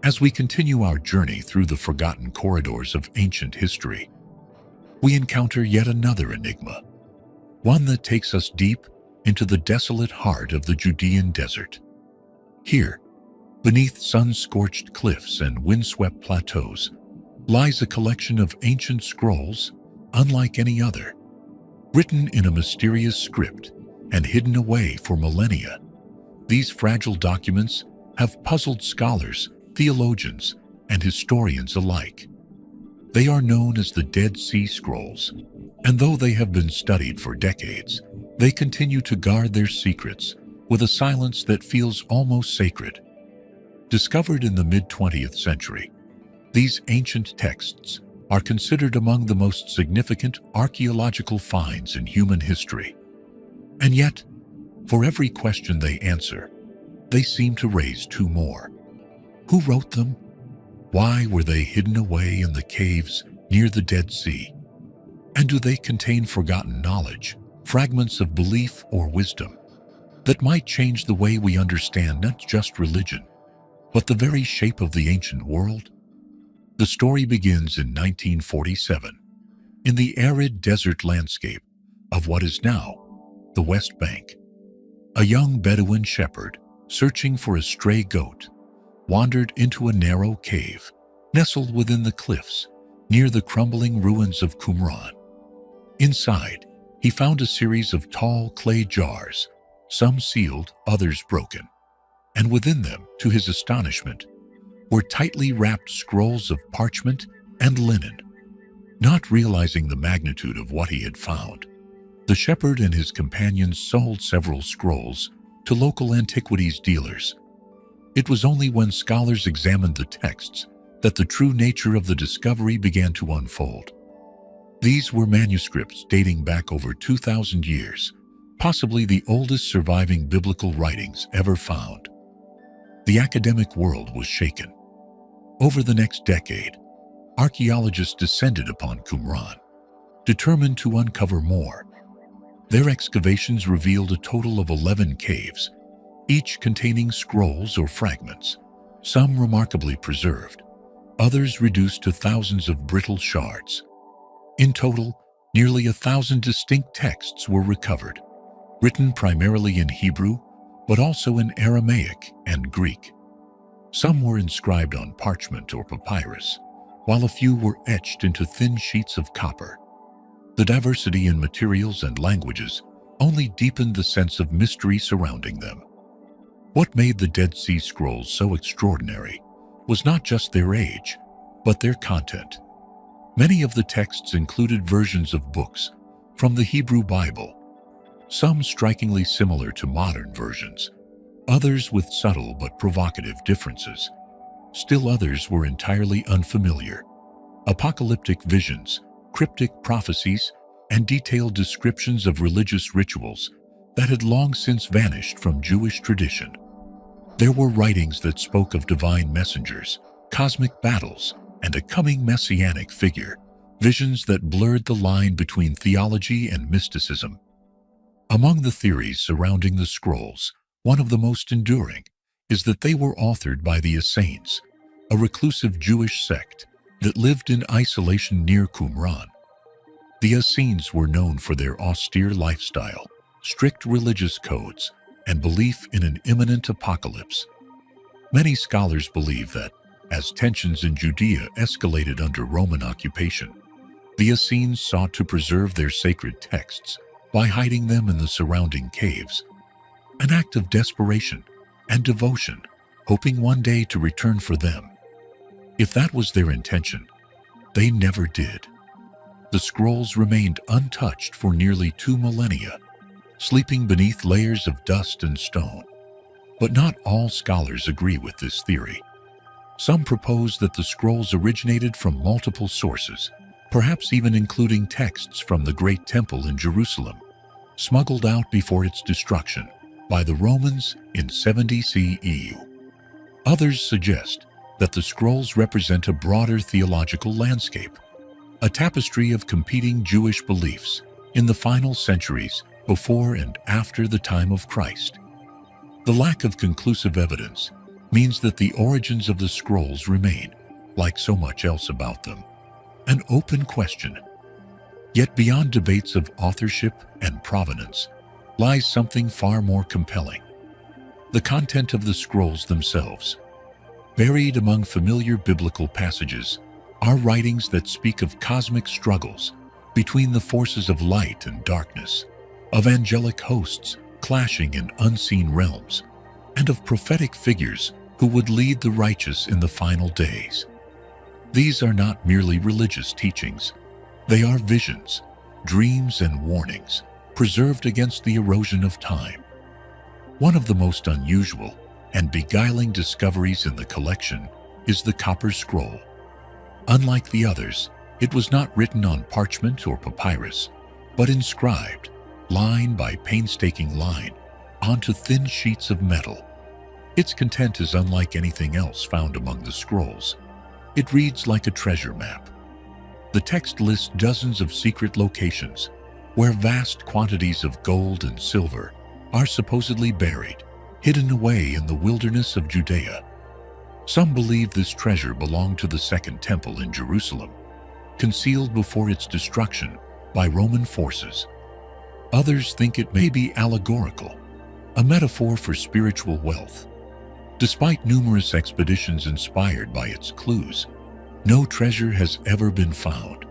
As we continue our journey through the forgotten corridors of ancient history, we encounter yet another enigma, one that takes us deep into the desolate heart of the Judean desert. Here, beneath sun-scorched cliffs and windswept plateaus, lies a collection of ancient scrolls unlike any other, written in a mysterious script and hidden away for millennia. These fragile documents have puzzled scholars, theologians, and historians alike. They are known as the Dead Sea Scrolls, and though they have been studied for decades, they continue to guard their secrets with a silence that feels almost sacred. Discovered in the mid-20th century, these ancient texts are considered among the most significant archaeological finds in human history. And yet, for every question they answer, they seem to raise two more. Who wrote them? Why were they hidden away in the caves near the Dead Sea? And do they contain forgotten knowledge, fragments of belief or wisdom, that might change the way we understand not just religion, but the very shape of the ancient world? The story begins in 1947, in the arid desert landscape of what is now the West Bank. A young Bedouin shepherd, searching for a stray goat, wandered into a narrow cave nestled within the cliffs near the crumbling ruins of Qumran. Inside, he found a series of tall clay jars, some sealed, others broken, and within them, to his astonishment, were tightly wrapped scrolls of parchment and linen. Not realizing the magnitude of what he had found, the shepherd and his companions sold several scrolls to local antiquities dealers. It was only when scholars examined the texts that the true nature of the discovery began to unfold. These were manuscripts dating back over 2,000 years, possibly the oldest surviving biblical writings ever found. The academic world was shaken. Over the next decade, archaeologists descended upon Qumran, determined to uncover more. Their excavations revealed a total of 11 caves, each containing scrolls or fragments, some remarkably preserved, others reduced to thousands of brittle shards. In total, nearly 1,000 distinct texts were recovered, written primarily in Hebrew, but also in Aramaic and Greek. Some were inscribed on parchment or papyrus, while a few were etched into thin sheets of copper. The diversity in materials and languages only deepened the sense of mystery surrounding them. What made the Dead Sea Scrolls so extraordinary was not just their age, but their content. Many of the texts included versions of books from the Hebrew Bible, some strikingly similar to modern versions, others with subtle but provocative differences. Still others were entirely unfamiliar. Apocalyptic visions, cryptic prophecies, and detailed descriptions of religious rituals that had long since vanished from Jewish tradition. There were writings that spoke of divine messengers, cosmic battles, and a coming messianic figure, visions that blurred the line between theology and mysticism. Among the theories surrounding the scrolls, one of the most enduring is that they were authored by the Essenes, a reclusive Jewish sect that lived in isolation near Qumran. The Essenes were known for their austere lifestyle, strict religious codes, and belief in an imminent apocalypse. Many scholars believe that, as tensions in Judea escalated under Roman occupation, the Essenes sought to preserve their sacred texts by hiding them in the surrounding caves, an act of desperation and devotion, hoping one day to return for them. If that was their intention, they never did. The scrolls remained untouched for nearly 2 millennia, sleeping beneath layers of dust and stone. But not all scholars agree with this theory. Some propose that the scrolls originated from multiple sources, perhaps even including texts from the Great Temple in Jerusalem, smuggled out before its destruction by the Romans in 70 CE. Others suggest that the scrolls represent a broader theological landscape, a tapestry of competing Jewish beliefs in the final centuries before and after the time of Christ. The lack of conclusive evidence means that the origins of the scrolls remain, like so much else about them, an open question. Yet beyond debates of authorship and provenance lies something far more compelling: the content of the scrolls themselves. Buried among familiar biblical passages are writings that speak of cosmic struggles between the forces of light and darkness, of angelic hosts clashing in unseen realms, and of prophetic figures who would lead the righteous in the final days. These are not merely religious teachings. They are visions, dreams, and warnings preserved against the erosion of time. One of the most unusual and beguiling discoveries in the collection is the Copper Scroll. Unlike the others, it was not written on parchment or papyrus, but inscribed, line by painstaking line, onto thin sheets of metal. Its content is unlike anything else found among the scrolls. It reads like a treasure map. The text lists dozens of secret locations where vast quantities of gold and silver are supposedly buried, hidden away in the wilderness of Judea. Some believe this treasure belonged to the Second Temple in Jerusalem, concealed before its destruction by Roman forces. Others think it may be allegorical, a metaphor for spiritual wealth. Despite numerous expeditions inspired by its clues, no treasure has ever been found.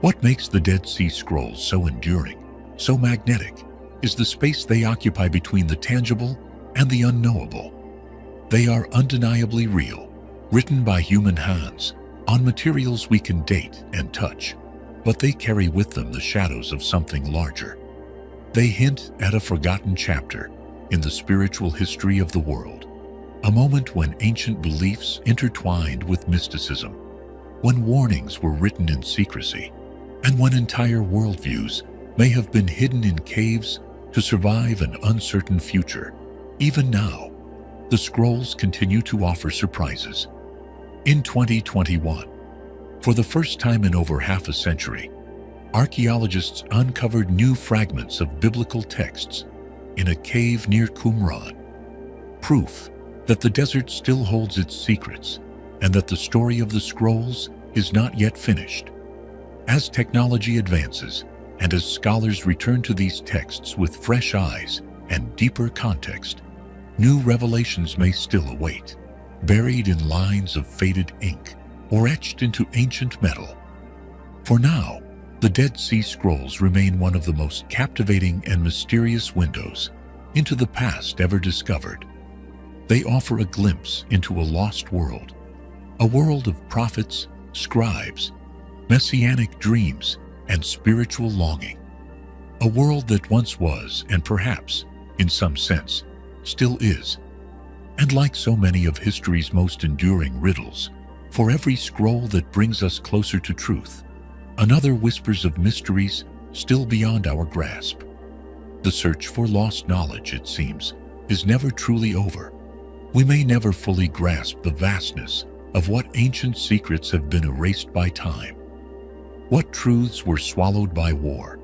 What makes the Dead Sea Scrolls so enduring, so magnetic, is the space they occupy between the tangible and the unknowable. They are undeniably real, written by human hands, on materials we can date and touch, but they carry with them the shadows of something larger. They hint at a forgotten chapter in the spiritual history of the world, a moment when ancient beliefs intertwined with mysticism, when warnings were written in secrecy, and when entire worldviews may have been hidden in caves to survive an uncertain future. Even now, the scrolls continue to offer surprises. In 2021, for the first time in over half a century, archaeologists uncovered new fragments of biblical texts in a cave near Qumran, proof that the desert still holds its secrets and that the story of the scrolls is not yet finished. As technology advances and as scholars return to these texts with fresh eyes and deeper context, new revelations may still await, buried in lines of faded ink or etched into ancient metal. For now, the Dead Sea Scrolls remain one of the most captivating and mysterious windows into the past ever discovered. They offer a glimpse into a lost world, a world of prophets, scribes, messianic dreams, and spiritual longing. A world that once was, and perhaps, in some sense, still is. And like so many of history's most enduring riddles, for every scroll that brings us closer to truth, another whispers of mysteries still beyond our grasp. The search for lost knowledge, it seems, is never truly over. We may never fully grasp the vastness of what ancient secrets have been erased by time. What truths were swallowed by war?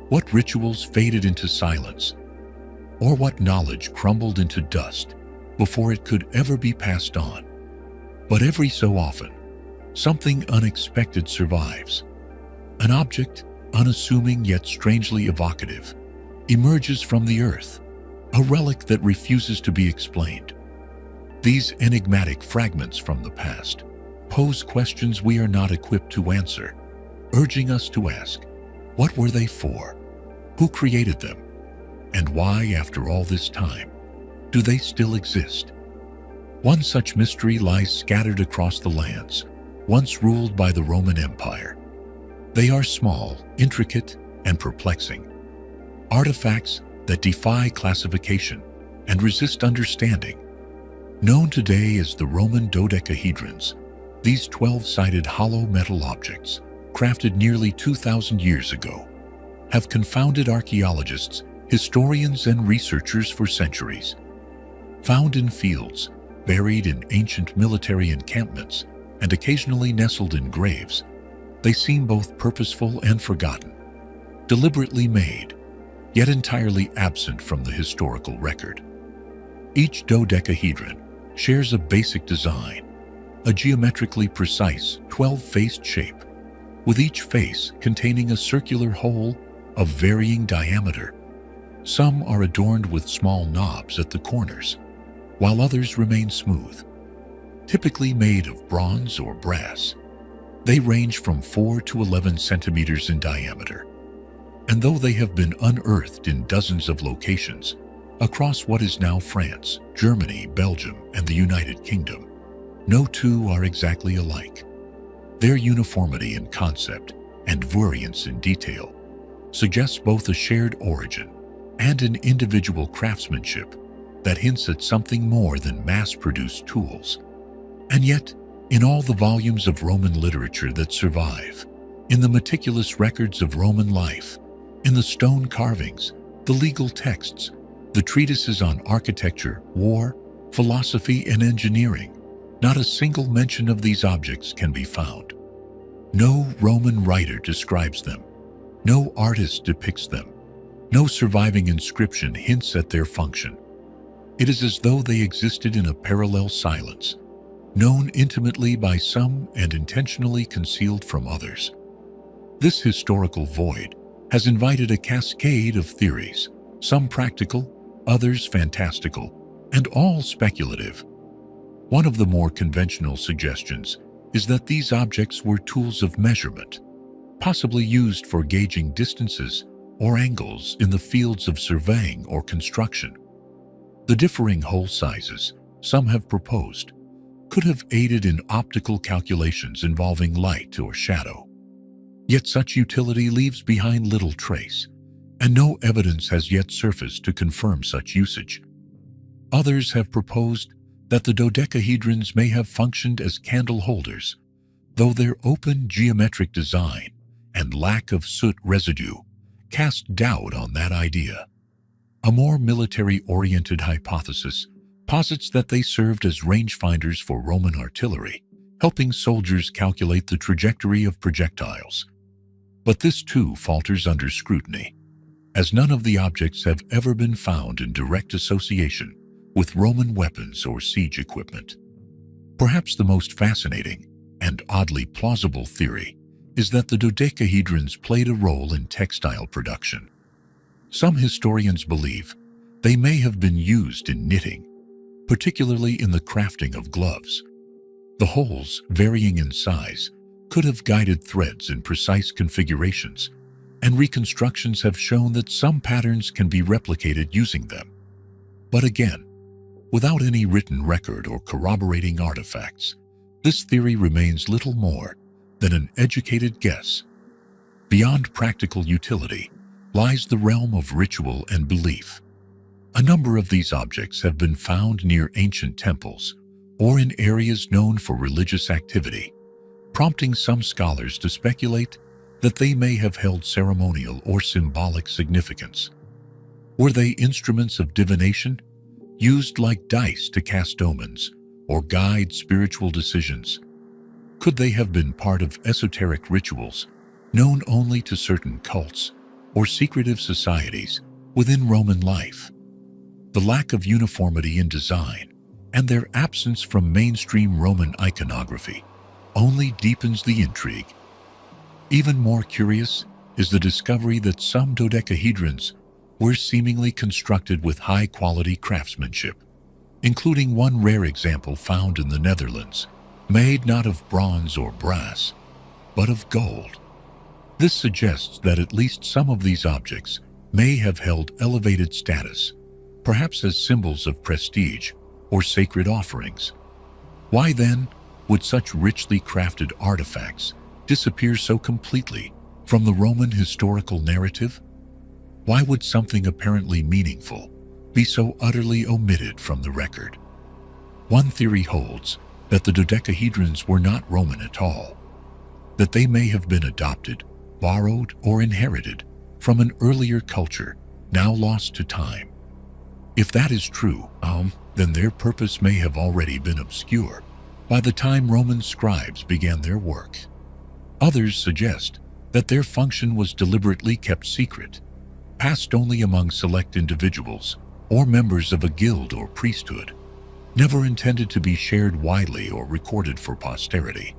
What rituals faded into silence? Or what knowledge crumbled into dust before it could ever be passed on? But every so often, something unexpected survives. An object, unassuming yet strangely evocative, emerges from the earth, a relic that refuses to be explained. These enigmatic fragments from the past pose questions we are not equipped to answer, urging us to ask, what were they for? Who created them? And why, after all this time, do they still exist? One such mystery lies scattered across the lands once ruled by the Roman Empire. They are small, intricate, and perplexing. Artifacts that defy classification and resist understanding. Known today as the Roman dodecahedrons, these 12-sided hollow metal objects, crafted nearly 2,000 years ago, have confounded archaeologists, historians, and researchers for centuries. Found in fields, buried in ancient military encampments, and occasionally nestled in graves, they seem both purposeful and forgotten, deliberately made, yet entirely absent from the historical record. Each dodecahedron shares a basic design, a geometrically precise 12-faced shape, with each face containing a circular hole of varying diameter. Some are adorned with small knobs at the corners, while others remain smooth, typically made of bronze or brass. They range from 4 to 11 centimeters in diameter, and though they have been unearthed in dozens of locations across what is now France, Germany, Belgium, and the United Kingdom, no two are exactly alike. Their uniformity in concept and variance in detail suggests both a shared origin and an individual craftsmanship that hints at something more than mass-produced tools. And yet, in all the volumes of Roman literature that survive, in the meticulous records of Roman life, in the stone carvings, the legal texts, the treatises on architecture, war, philosophy, and engineering, not a single mention of these objects can be found. No Roman writer describes them. No artist depicts them. No surviving inscription hints at their function. It is as though they existed in a parallel silence, known intimately by some and intentionally concealed from others. This historical void has invited a cascade of theories, some practical, others fantastical, and all speculative. One of the more conventional suggestions is that these objects were tools of measurement, possibly used for gauging distances or angles in the fields of surveying or construction. The differing hole sizes some have proposed could have aided in optical calculations involving light or shadow. Yet such utility leaves behind little trace, and no evidence has yet surfaced to confirm such usage. Others have proposed that the dodecahedrons may have functioned as candle holders, though their open geometric design and lack of soot residue cast doubt on that idea. A more military-oriented hypothesis posits that they served as rangefinders for Roman artillery, helping soldiers calculate the trajectory of projectiles. But this too falters under scrutiny, as none of the objects have ever been found in direct association with Roman weapons or siege equipment. Perhaps the most fascinating and oddly plausible theory is that the dodecahedrons played a role in textile production. Some historians believe they may have been used in knitting, particularly in the crafting of gloves. The holes, varying in size, could have guided threads in precise configurations, and reconstructions have shown that some patterns can be replicated using them. But again, without any written record or corroborating artifacts, this theory remains little more than an educated guess. Beyond practical utility lies the realm of ritual and belief. A number of these objects have been found near ancient temples or in areas known for religious activity, prompting some scholars to speculate that they may have held ceremonial or symbolic significance. Were they instruments of divination, used like dice to cast omens or guide spiritual decisions? Could they have been part of esoteric rituals known only to certain cults or secretive societies within Roman life? The lack of uniformity in design and their absence from mainstream Roman iconography only deepens the intrigue. Even more curious is the discovery that some dodecahedrons were seemingly constructed with high-quality craftsmanship, including one rare example found in the Netherlands, made not of bronze or brass, but of gold. This suggests that at least some of these objects may have held elevated status, perhaps as symbols of prestige or sacred offerings. Why then would such richly crafted artifacts disappear so completely from the Roman historical narrative? Why would something apparently meaningful be so utterly omitted from the record? One theory holds that the dodecahedrons were not Roman at all, that they may have been adopted, borrowed, or inherited from an earlier culture now lost to time. If that is true, then their purpose may have already been obscure by the time Roman scribes began their work. Others suggest that their function was deliberately kept secret, passed only among select individuals or members of a guild or priesthood. never intended to be shared widely or recorded for posterity.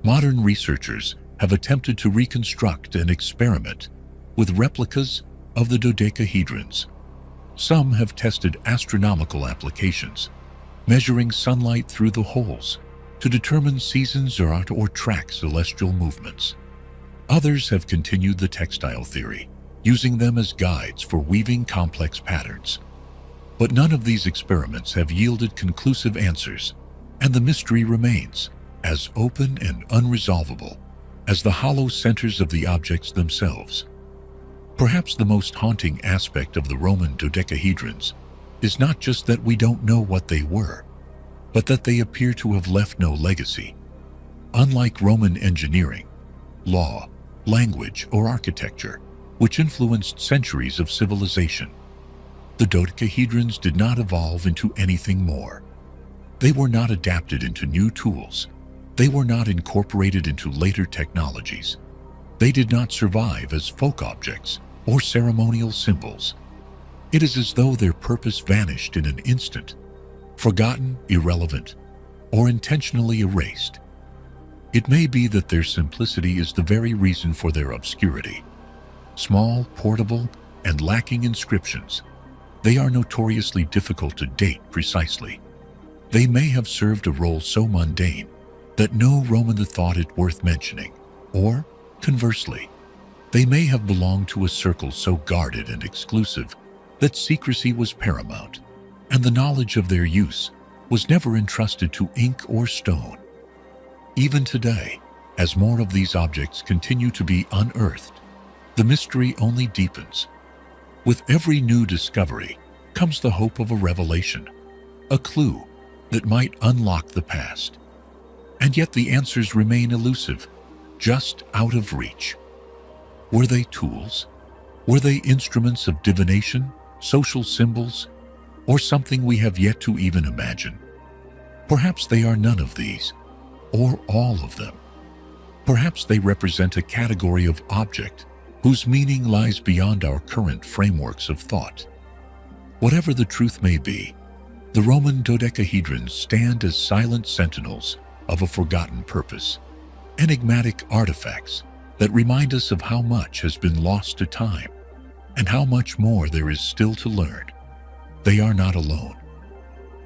Modern researchers have attempted to reconstruct and experiment with replicas of the dodecahedrons. Some have tested astronomical applications, measuring sunlight through the holes to determine seasons or track celestial movements. Others have continued the textile theory, using them as guides for weaving complex patterns. But none of these experiments have yielded conclusive answers, and the mystery remains as open and unresolvable as the hollow centers of the objects themselves. Perhaps the most haunting aspect of the Roman dodecahedrons is not just that we don't know what they were, but that they appear to have left no legacy. Unlike Roman engineering, law, language, or architecture, which influenced centuries of civilization, the dodecahedrons did not evolve into anything more. They were not adapted into new tools. They were not incorporated into later technologies. They did not survive as folk objects or ceremonial symbols. It is as though their purpose vanished in an instant, forgotten, irrelevant, or intentionally erased. It may be that their simplicity is the very reason for their obscurity. Small, portable, and lacking inscriptions, they are notoriously difficult to date precisely. They may have served a role so mundane that no Roman thought it worth mentioning, or, conversely, they may have belonged to a circle so guarded and exclusive that secrecy was paramount, and the knowledge of their use was never entrusted to ink or stone. Even today, as more of these objects continue to be unearthed, the mystery only deepens. With every new discovery comes the hope of a revelation, a clue that might unlock the past. And yet the answers remain elusive, just out of reach. Were they tools? Were they instruments of divination, social symbols, or something we have yet to even imagine? Perhaps they are none of these, or all of them. Perhaps they represent a category of object whose meaning lies beyond our current frameworks of thought. Whatever the truth may be, the Roman dodecahedrons stand as silent sentinels of a forgotten purpose, enigmatic artifacts that remind us of how much has been lost to time and how much more there is still to learn. They are not alone.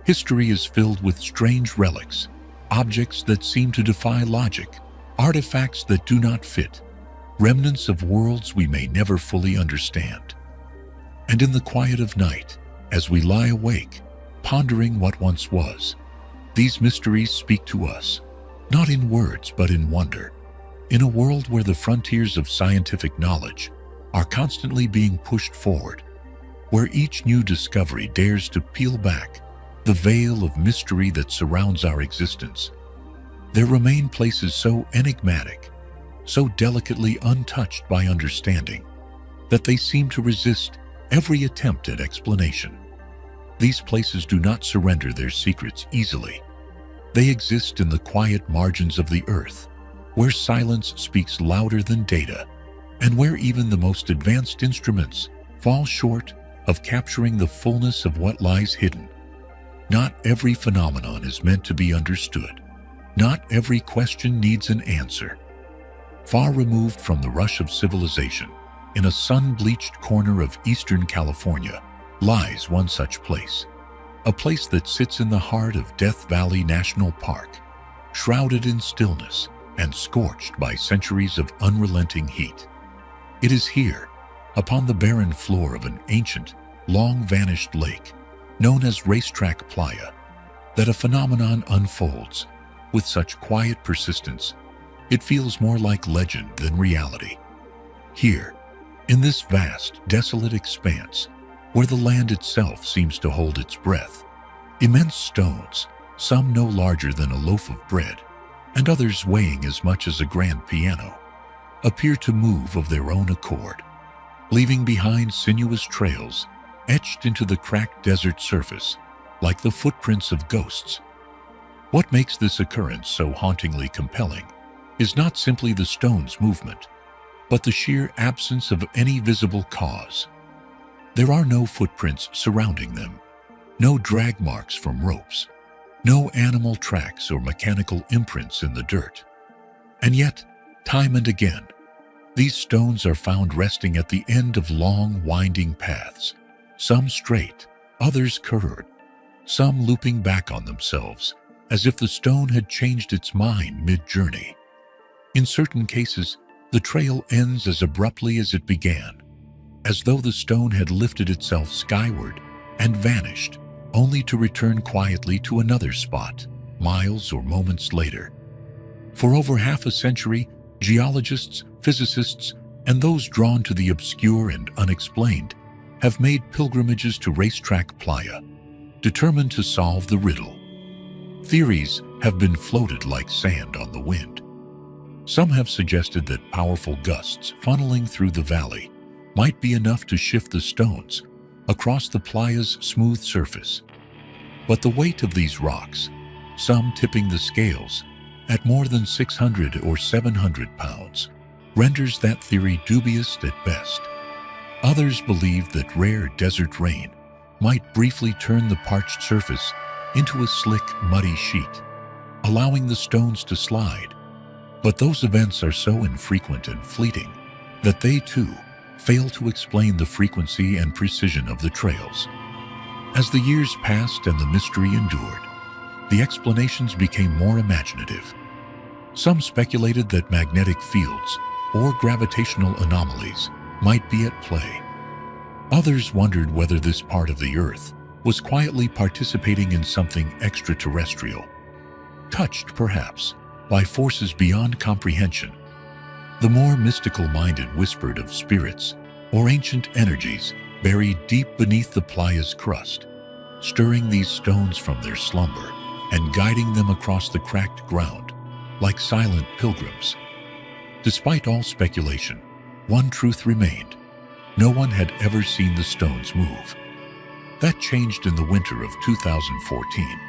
History is filled with strange relics, objects that seem to defy logic, artifacts that do not fit, remnants of worlds we may never fully understand. And in the quiet of night, as we lie awake, pondering what once was, these mysteries speak to us, not in words but in wonder. In a world where the frontiers of scientific knowledge are constantly being pushed forward, where each new discovery dares to peel back the veil of mystery that surrounds our existence, there remain places so enigmatic, so delicately untouched by understanding, that they seem to resist every attempt at explanation. These places do not surrender their secrets easily. They exist in the quiet margins of the earth, where silence speaks louder than data, and where even the most advanced instruments fall short of capturing the fullness of what lies hidden. Not every phenomenon is meant to be understood. Not every question needs an answer. Far removed from the rush of civilization, in a sun-bleached corner of Eastern California, lies one such place. A place that sits in the heart of Death Valley National Park, shrouded in stillness and scorched by centuries of unrelenting heat. It is here, upon the barren floor of an ancient, long-vanished lake, known as Racetrack Playa, that a phenomenon unfolds with such quiet persistence, it feels more like legend than reality. Here, in this vast, desolate expanse, where the land itself seems to hold its breath, immense stones, some no larger than a loaf of bread, and others weighing as much as a grand piano, appear to move of their own accord, leaving behind sinuous trails etched into the cracked desert surface like the footprints of ghosts. What makes this occurrence so hauntingly compelling is not simply the stone's movement, but the sheer absence of any visible cause. There are no footprints surrounding them, No drag marks from ropes, no animal tracks or mechanical imprints in the dirt. And yet, time and again, these stones are found resting at the end of long, winding paths, some straight, others curved, some looping back on themselves, as if the stone had changed its mind mid-journey. In certain cases, the trail ends as abruptly as it began, as though the stone had lifted itself skyward and vanished, only to return quietly to another spot, miles or moments later. For over half a century, geologists, physicists, and those drawn to the obscure and unexplained have made pilgrimages to Racetrack Playa, determined to solve the riddle. Theories have been floated like sand on the wind. Some have suggested that powerful gusts funneling through the valley might be enough to shift the stones across the playa's smooth surface. But the weight of these rocks, some tipping the scales at more than 600 or 700 pounds, renders that theory dubious at best. Others believe that rare desert rain might briefly turn the parched surface into a slick, muddy sheet, allowing the stones to slide. But those events are so infrequent and fleeting that they, too, fail to explain the frequency and precision of the trails. As the years passed and the mystery endured, the explanations became more imaginative. Some speculated that magnetic fields or gravitational anomalies might be at play. Others wondered whether this part of the Earth was quietly participating in something extraterrestrial, touched perhaps by forces beyond comprehension. The more mystical-minded whispered of spirits or ancient energies buried deep beneath the playa's crust, stirring these stones from their slumber and guiding them across the cracked ground like silent pilgrims. Despite all speculation, one truth remained: no one had ever seen the stones move. That changed in the winter of 2014,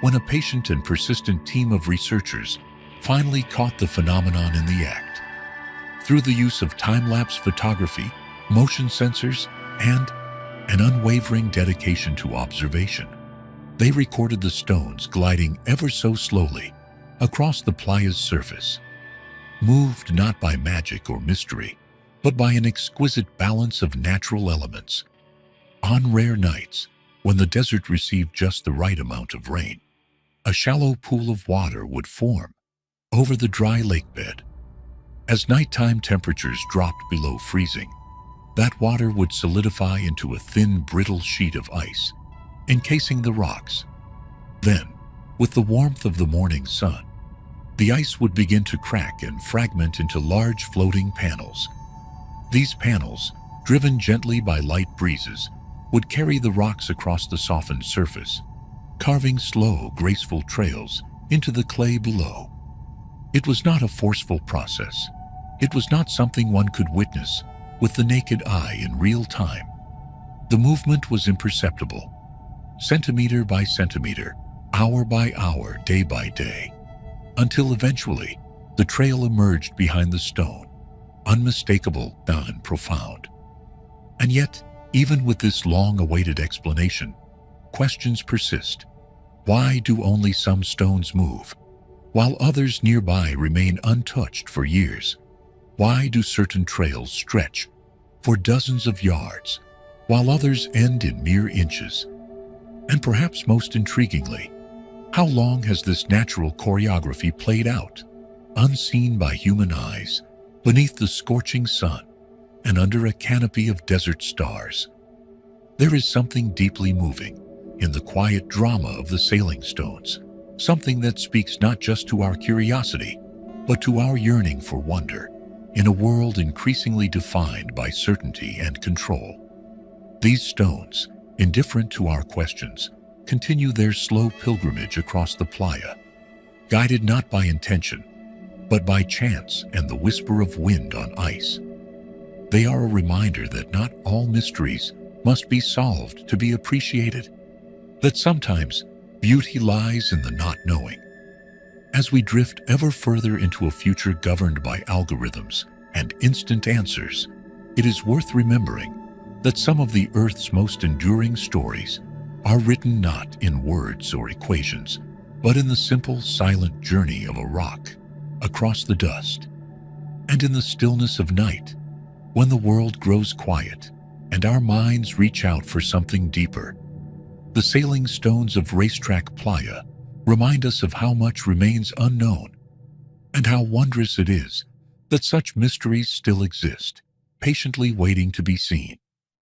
when a patient and persistent team of researchers finally caught the phenomenon in the act. Through the use of time-lapse photography, motion sensors, and an unwavering dedication to observation, they recorded the stones gliding ever so slowly across the playa's surface, moved not by magic or mystery, but by an exquisite balance of natural elements. On rare nights, when the desert received just the right amount of rain, a shallow pool of water would form over the dry lake bed. As nighttime temperatures dropped below freezing, that water would solidify into a thin, brittle sheet of ice, encasing the rocks. Then, with the warmth of the morning sun, the ice would begin to crack and fragment into large floating panels. These panels, driven gently by light breezes, would carry the rocks across the softened surface, carving slow, graceful trails into the clay below. It was not a forceful process. It was not something one could witness with the naked eye in real time. The movement was imperceptible, centimeter by centimeter, hour by hour, day by day, until eventually the trail emerged behind the stone, unmistakable and profound. And yet, even with this long-awaited explanation, questions persist. Why do only some stones move, while others nearby remain untouched for years? Why do certain trails stretch for dozens of yards, while others end in mere inches? And perhaps most intriguingly, how long has this natural choreography played out, unseen by human eyes, beneath the scorching sun and under a canopy of desert stars? There is something deeply moving in the quiet drama of the sailing stones, something that speaks not just to our curiosity, but to our yearning for wonder in a world increasingly defined by certainty and control. These stones, indifferent to our questions, continue their slow pilgrimage across the playa, guided not by intention, but by chance and the whisper of wind on ice. They are a reminder that not all mysteries must be solved to be appreciated, that sometimes beauty lies in the not knowing. As we drift ever further into a future governed by algorithms and instant answers, it is worth remembering that some of the Earth's most enduring stories are written not in words or equations, but in the simple, silent journey of a rock across the dust. And in the stillness of night, when the world grows quiet and our minds reach out for something deeper, the sailing stones of racetrack playa remind us of how much remains unknown and how wondrous it is that such mysteries still exist, patiently waiting to be seen.